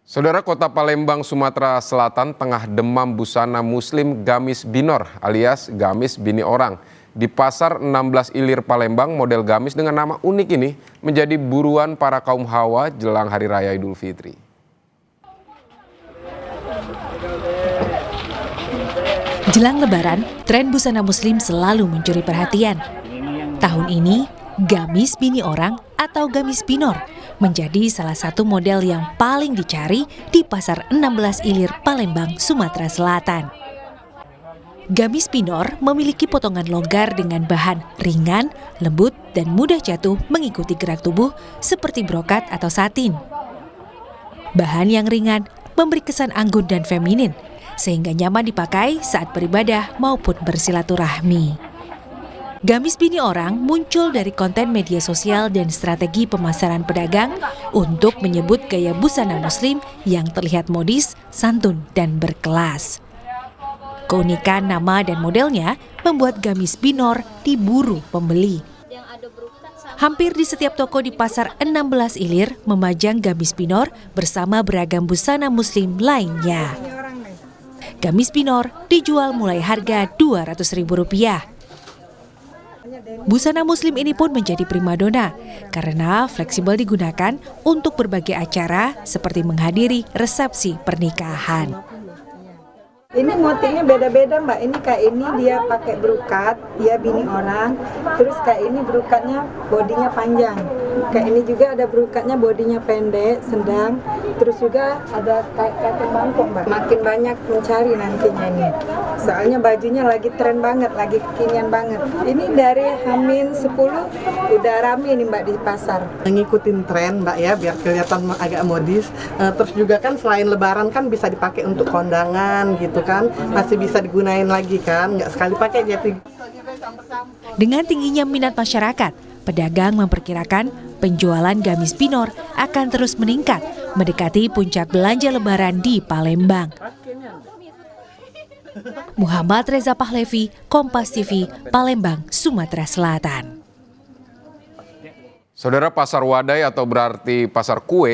Saudara, Kota Palembang, Sumatera Selatan tengah demam busana muslim gamis binor alias gamis bini orang. Di pasar 16 Ilir Palembang, model gamis dengan nama unik ini menjadi buruan para kaum hawa jelang Hari Raya Idul Fitri. Jelang Lebaran, tren busana muslim selalu mencuri perhatian. Tahun ini, gamis bini orang atau gamis binor menjadi salah satu model yang paling dicari di pasar 16 Ilir Palembang, Sumatera Selatan. Gamis binor memiliki potongan longgar dengan bahan ringan, lembut, dan mudah jatuh mengikuti gerak tubuh seperti brokat atau satin. Bahan yang ringan memberi kesan anggun dan feminin, sehingga nyaman dipakai saat beribadah maupun bersilaturahmi. Gamis bini orang muncul dari konten media sosial dan strategi pemasaran pedagang untuk menyebut gaya busana muslim yang terlihat modis, santun, dan berkelas. Keunikan nama dan modelnya membuat gamis binor diburu pembeli. Hampir di setiap toko di pasar 16 Ilir memajang gamis binor bersama beragam busana muslim lainnya. Gamis binor dijual mulai harga Rp200.000. Busana muslim ini pun menjadi primadona karena fleksibel digunakan untuk berbagai acara seperti menghadiri resepsi pernikahan. Ini motifnya beda-beda, Mbak. Ini kayak ini dia pakai brokat, dia bini orang. Terus kayak ini brokatnya bodinya panjang. Kayak ini juga ada brokatnya bodinya pendek, sedang. Terus juga ada kayak mangkok, Mbak. Makin banyak mencari nantinya ini. Soalnya bajunya lagi tren banget, lagi kekinian banget. Ini dari H-10 udah rame nih, Mbak, di pasar. Ngikutin tren, Mbak, ya, biar kelihatan agak modis. Terus juga kan selain lebaran kan bisa dipakai untuk kondangan gitu kan, masih bisa digunain lagi kan, nggak sekali pakai jadi. Dengan tingginya minat masyarakat, pedagang memperkirakan penjualan gamis binor akan terus meningkat mendekati puncak belanja lebaran di Palembang. Muhammad Reza Pahlevi, Kompas TV, Palembang, Sumatera Selatan. Saudara, pasar wadai atau berarti pasar kue